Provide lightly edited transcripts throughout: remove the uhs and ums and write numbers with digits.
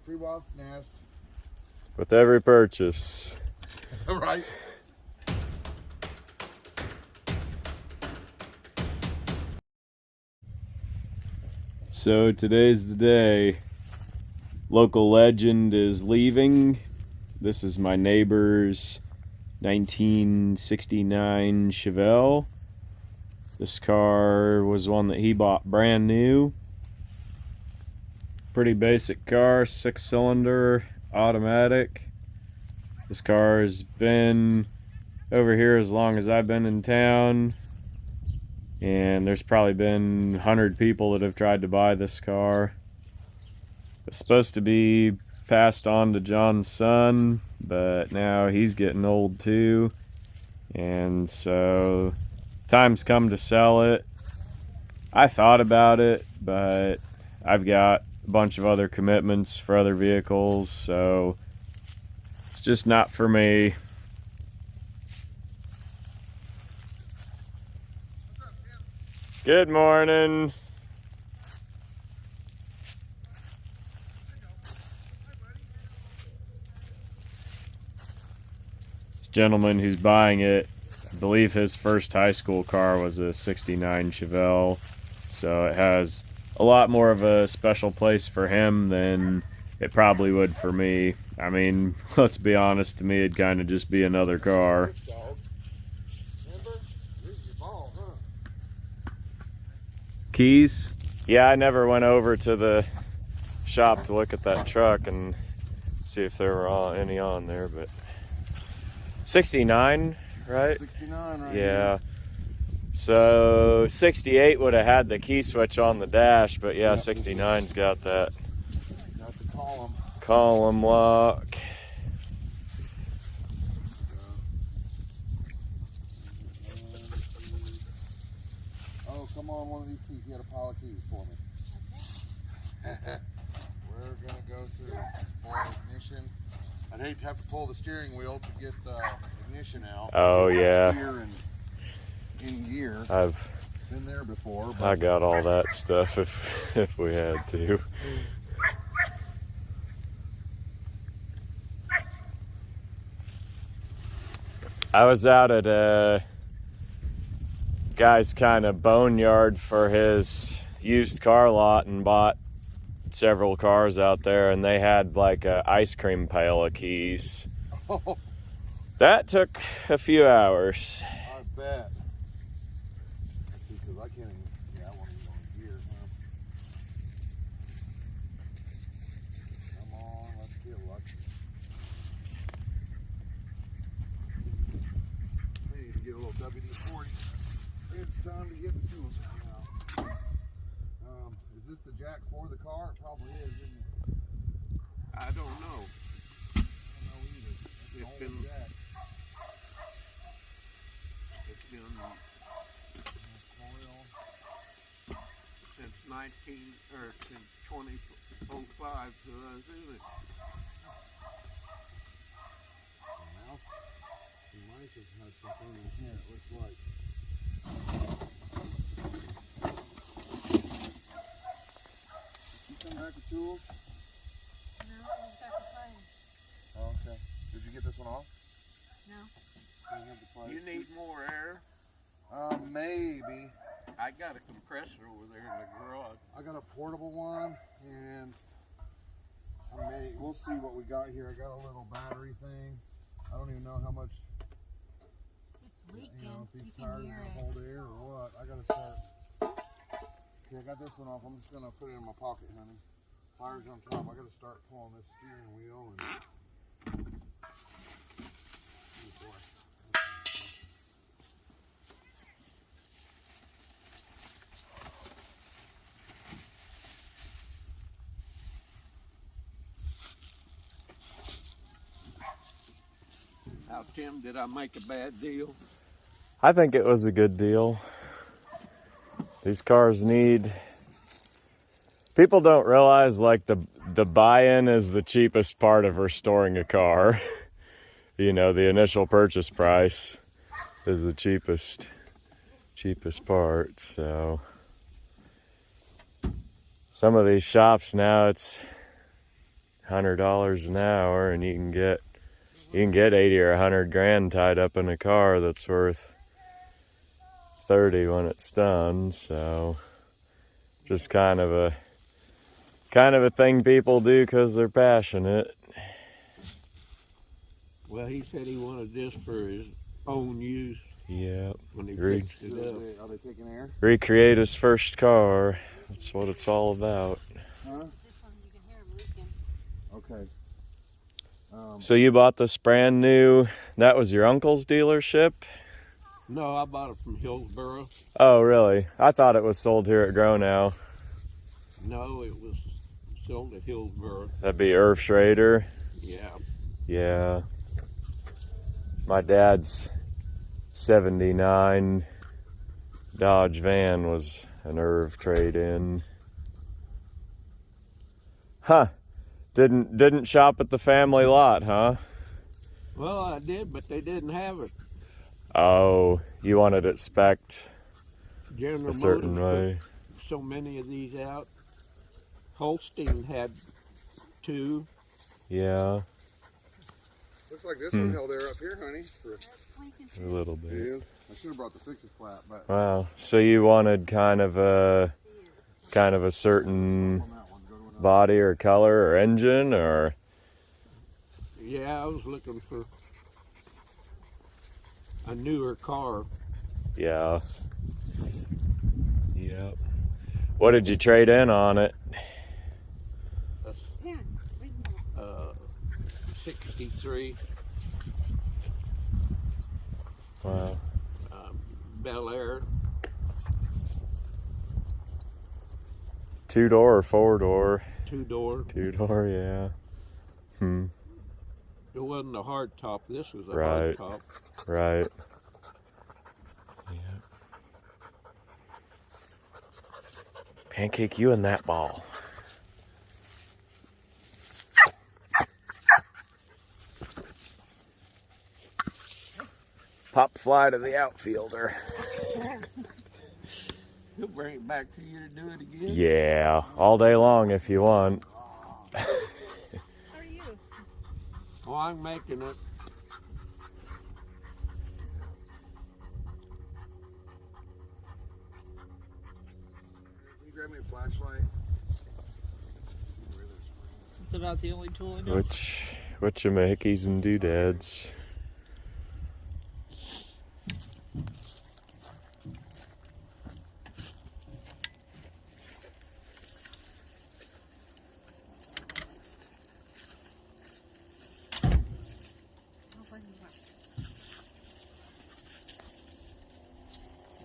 Tree wasp nest. With every purchase. Right. So today's the day. Local legend is leaving. This is my neighbor's 1969 Chevelle. This car was one that he bought brand new. Pretty basic car, 6-cylinder, automatic. This car has been over here as long as I've been in town. And there's probably been 100 people that have tried to buy this car. It's supposed to be passed on to John's son, but now he's getting old too. And so time's come to sell it. I thought about it, but I've got a bunch of other commitments for other vehicles, so it's just not for me. Good morning. This gentleman who's buying it, I believe his first high school car was a 69 Chevelle, so it has a lot more of a special place for him than it probably would for me. I mean, let's be honest, to me it'd kind of just be another car. Keys? Yeah, I never went over to the shop to look at that truck and see if there were any on there, but 69, right? 69, right? Yeah. Now. So 68 would have had the key switch on the dash, but yeah, 69's got that. Got the column. Column lock. Oh, come on, one of these keys. You got a pile of keys for me. We're gonna go through ignition. I'd hate to have to pull the steering wheel to get the ignition out. Oh yeah. Gear and in gear. I've been there before. But I got all that stuff if we had to. I was out at a guy's kind of boneyard for his used car lot and bought several cars out there, and they had like a ice cream pail of keys. Oh. That took a few hours. I bet. Because I can't even, yeah, I won't even go in gear, huh? Come on, let's get lucky. We need to get a little WD-40. It's time to get the tools out. Is this the jack for the car? It probably is, isn't it? I don't know. I don't know either. It's been jack. It's been Coil. since 2005 to us, isn't it? Mouse. The mice have had something in here, it looks like. You come back with tools? No, I was back to play. Oh, okay. Did you get this one off? No. You need more air. Maybe. I got a compressor over there in the garage. I got a portable one, and we'll see what we got here. I got a little battery thing. I don't even know how much. It's leaking. You know, if these You can tires are hear gonna it. hold air or what. I gotta start. Okay, I got this one off. I'm just gonna put it in my pocket, honey. Tires on top. I gotta start pulling this steering wheel and. Oh boy. How, Tim, did I make a bad deal? I think it was a good deal. These cars need... People don't realize like the buy-in is the cheapest part of restoring a car. You know, the initial purchase price is the cheapest part. So some of these shops now, it's $100 an hour, and you can get 80 or 100 grand tied up in a car that's worth 30 when it's done. So just kind of a thing people do because they're passionate. Well, he said he wanted this for his own use. Yeah. When he fixed it up. Are they taking air? Recreate his first car. That's what it's all about. Huh? This one you can hear him leaking. Okay. So you bought this brand new, that was your uncle's dealership? No, I bought it from Hillsboro. Oh, really? I thought it was sold here at Grow Now. No, it was sold at Hillsboro. That'd be Irv Schrader. Yeah. Yeah. My dad's 79 Dodge van was an Irv trade-in. Huh. Didn't shop at the family lot, huh? Well, I did, but they didn't have it. Oh, you wanted it spec'd General a certain Motors way. put so many of these out. Holstein had 2. Yeah, Looks like this one held air up here, honey. That's leaking a too. little It bit. is. I should have brought the fixes flat, but Wow. So you wanted kind of a certain on that one, go to another. body or color or engine or? Yeah, I was looking for a newer car. Yeah. Yep. What did you trade in on it? Pen, read more. 63 Wow. Bel Air. 2-door or 4-door? 2-door. 2-door, yeah. It wasn't a hard top. This was a Right. hard top. Right. Yeah. Pancake, you and that ball. Pop fly to the outfielder. He'll bring it back to you to do it again. Yeah, all day long if you want. How are you? Oh, I'm making it. Can you grab me a flashlight? It's about the only tool I know. Which of my hickeys and doodads.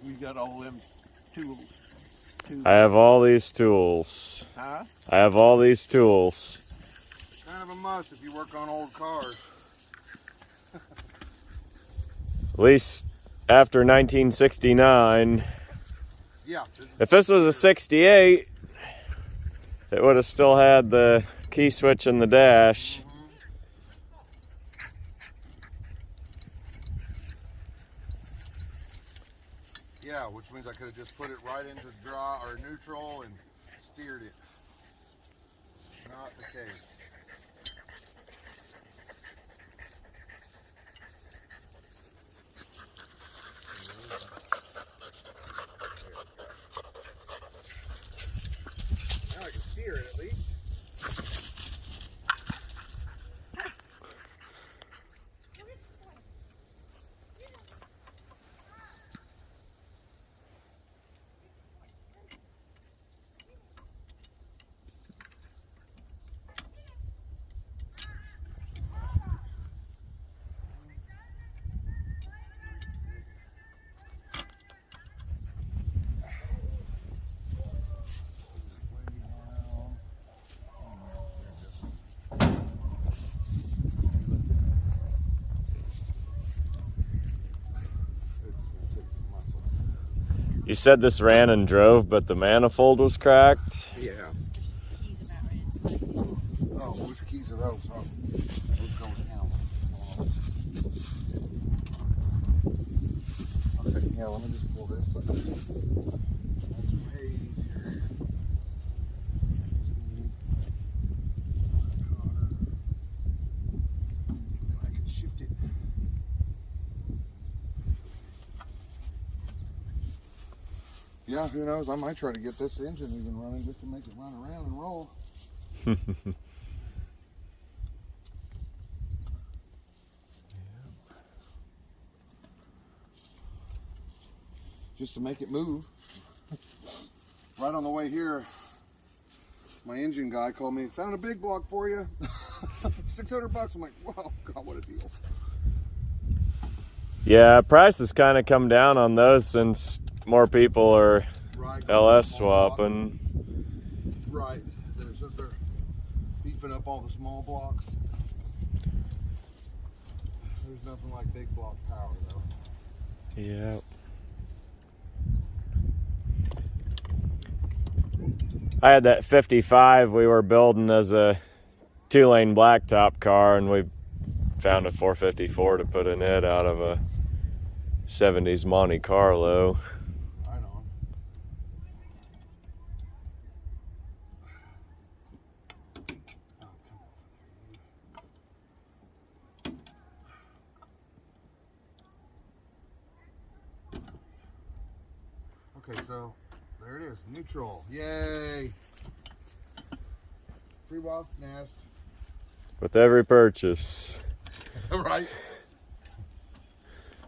We got all them tools. I have all these tools. Huh? I have all these tools. Kind of a must if you work on old cars. At least after 1969. Yeah. If this was a 68, it would have still had the key switch in the dash. Yeah, which means I could have just put it right into draw or neutral and steered it. Not the case. Now I can steer it at least. You said this ran and drove, but the manifold was cracked? Yeah. He's about ready to slide. Oh, which keys are those? Oh, those go with him. Okay, yeah, let me just pull this up. That's way easier. Yeah, who knows? I might try to get this engine even running just to make it run around and roll. Just to make it move. Right on the way here, my engine guy called me, found a big block for you. $600. I'm like, wow, God, what a deal. Yeah, prices kind of come down on those since more people are Right, LS swapping. Right. Since they're beefing up all the small blocks. There's nothing like big block power though. Yeah. I had that 55 we were building as a 2-lane blacktop car, and we found a 454 to put in it out of a 70s Monte Carlo. Right on. Okay, so there it is, neutral. Yay! Free wasp nest. With every purchase. Right.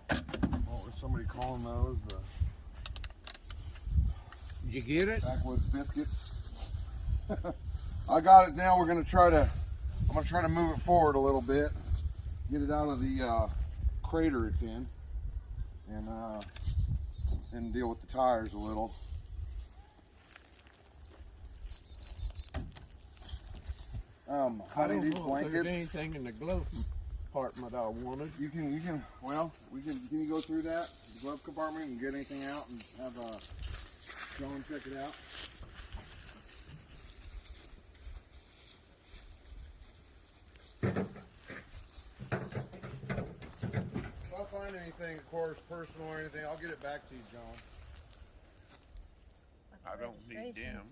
What was somebody calling those? Did you get it? Backwoods biscuits. I got it now. I'm gonna try to move it forward a little bit, get it out of the crater it's in, and deal with the tires a little. Honey, these If blankets. there's anything in the glove compartment I wanted. You can. Well, can you go through that the glove compartment and get anything out and have John check it out? If I find anything, of course, personal or anything, I'll get it back to you, John. I don't need them.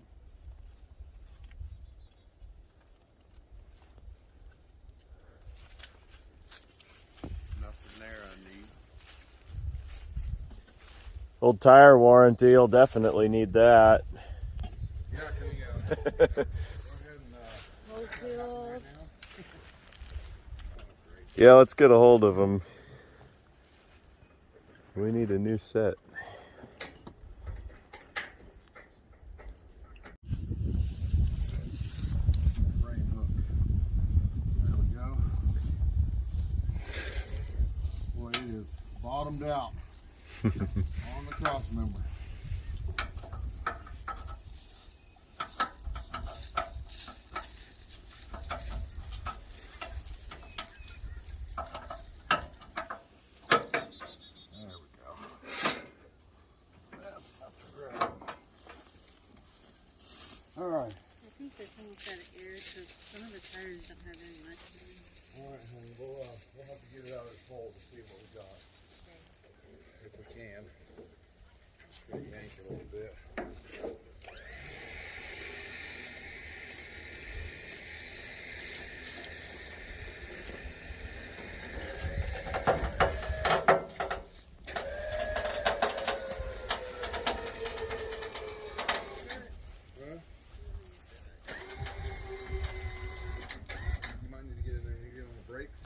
Nothing there I need. Old tire warranty will definitely need that. Yeah, can you go ahead and Wheels. Yeah, let's get a hold of them. We need a new set. frame hook. There we go. Boy, it is bottomed out on the cross member. There we go. That's enough to grab. All right. I think there's almost out of air because some of the tires don't have any much in them. All right, honey. We'll have to get it out of this hole to see what we got. If we can. Try to yank it a little bit. Huh? You might need to get in there and get on the brakes.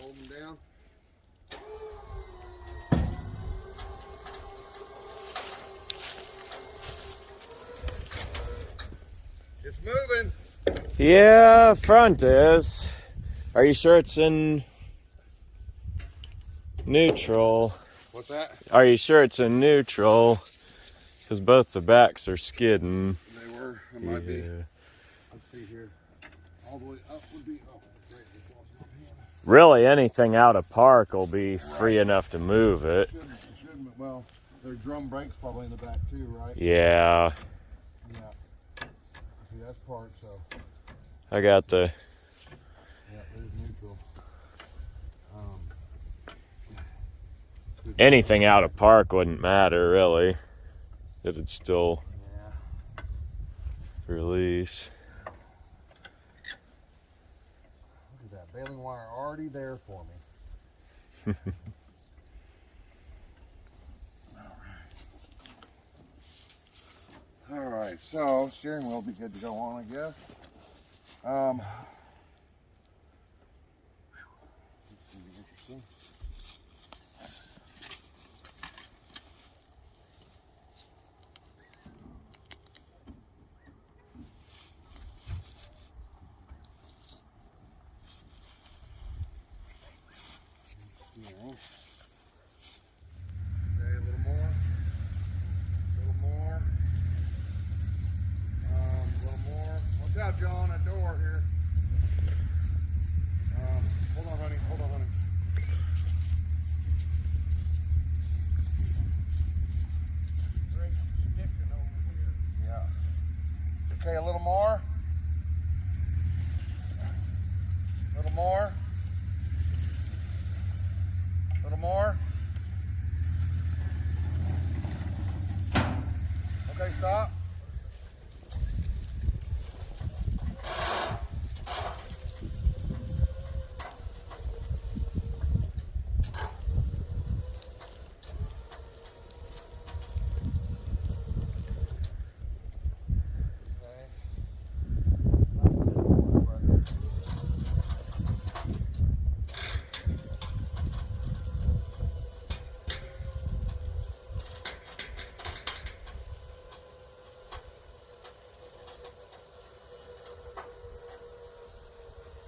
Hold them down. It's moving. Yeah, front is. Are you sure it's in neutral? What's that? Are you sure it's in neutral? Because both the backs are skidding. They were. It might be. Yeah. Let's see here. All the way up would be. Oh, great. Just lost my hand. Really, anything out of park will be free enough to move it. Shouldn't. Well, there's drum brakes probably in the back too, right? Yeah, Yeah. See, that's part. So. I got the. Yeah, there's neutral. anything out of park wouldn't matter, really. It'd still release. Look at that baling wire already there for me. All right, so steering wheel will be good to go on, I guess. This is gonna be interesting. Steering. Okay, a little more. A little more. A little more. Watch out, John, that door here. Hold on, honey. Hold on, honey. Brake sticking over here. Yeah. Okay, a little more. A little more. A little more. Okay, stop.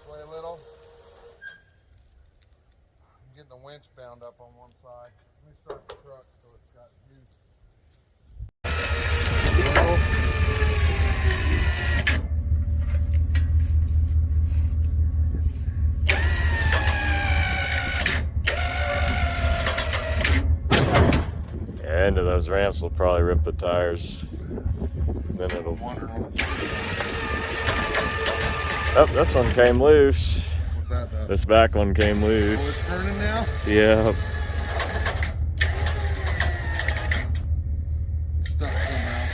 Sway a little. I'm getting the winch bound up on one side. Let me start the truck so it's got juice. Yeah, into those ramps will probably rip the tires. Then it'll. Oh, this one came loose. What's that though? This back one came Oh, it's loose. turning now? Yeah. Stuck somehow.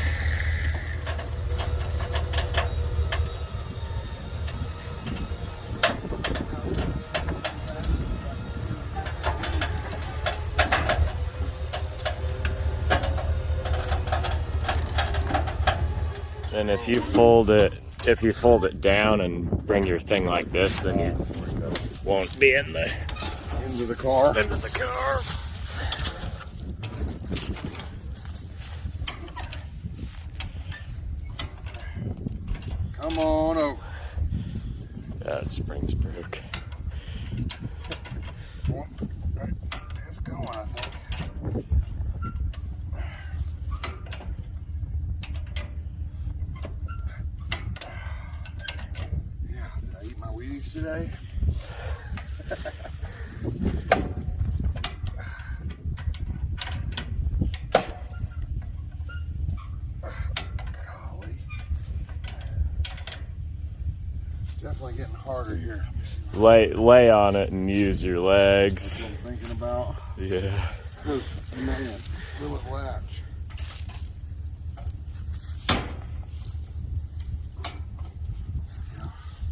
And if you fold it down and bring your thing like this, then you won't be in the Into the car. car. Come on over. Yeah, the spring's broke. It's going, I think. Yeah, did I eat my Wheaties today? Golly. Definitely getting harder here. Lay on it and use your That's legs. what I'm thinking about. Yeah. Because, man, will it latch?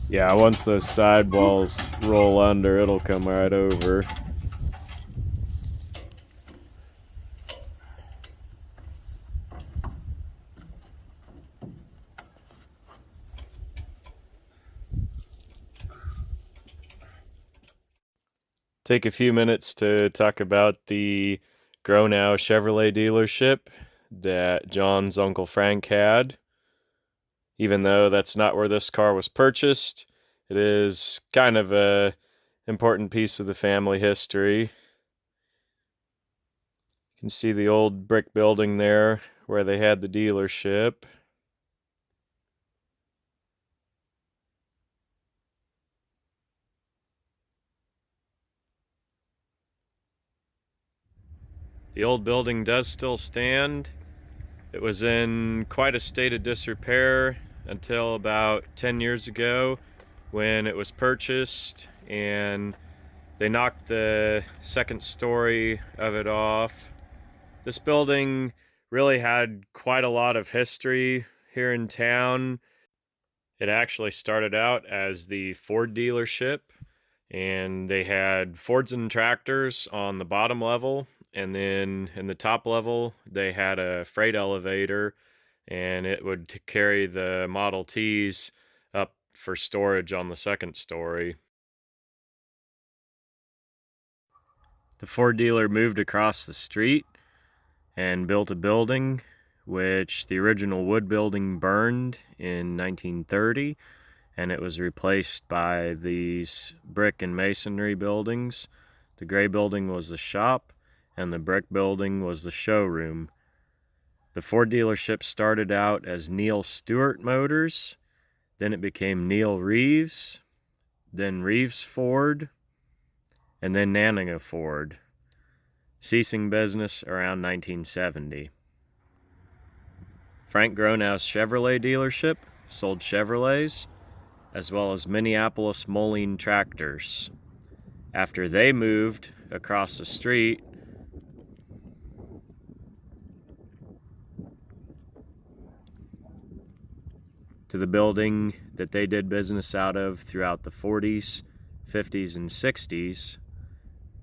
Yeah, once those sidewalls roll under, it'll come right over. Take a few minutes to talk about the Gronow Chevrolet dealership that John's Uncle Frank had. Even though that's not where this car was purchased, it is kind of a important piece of the family history. You can see the old brick building there where they had the dealership. The old building does still stand. It was in quite a state of disrepair until about 10 years ago when it was purchased, and They knocked the second story of it off. This building really had quite a lot of history here in town. It actually started out as the Ford dealership, and they had Fords and tractors on the bottom level, and then in the top level they had a freight elevator, and it would carry the Model Ts up for storage on the second story. The Ford dealer moved across the street and built a building, which the original wood building burned in 1930, and it was replaced by these brick and masonry buildings. The gray building was the shop, and the brick building was the showroom. The Ford dealership started out as Neil Stewart Motors, then it became Neil Reeves, then Reeves Ford, and then Nanninga Ford, ceasing business around 1970. Frank Gronow's Chevrolet dealership sold Chevrolets, as well as Minneapolis Moline tractors. After they moved across the street, to the building that they did business out of throughout the 40s, 50s, and 60s,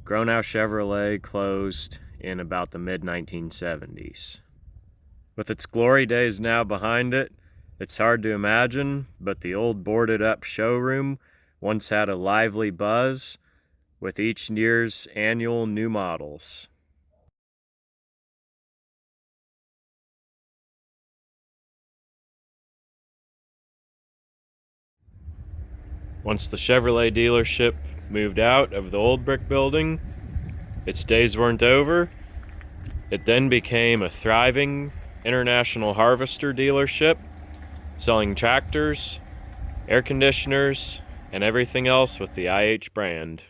Gronow Chevrolet closed in about the mid-1970s. With its glory days now behind it, it's hard to imagine, but the old boarded-up showroom once had a lively buzz with each year's annual new models. Once the Chevrolet dealership moved out of the old brick building, its days weren't over. It then became a thriving international harvester dealership, selling tractors, air conditioners, and everything else with the IH brand.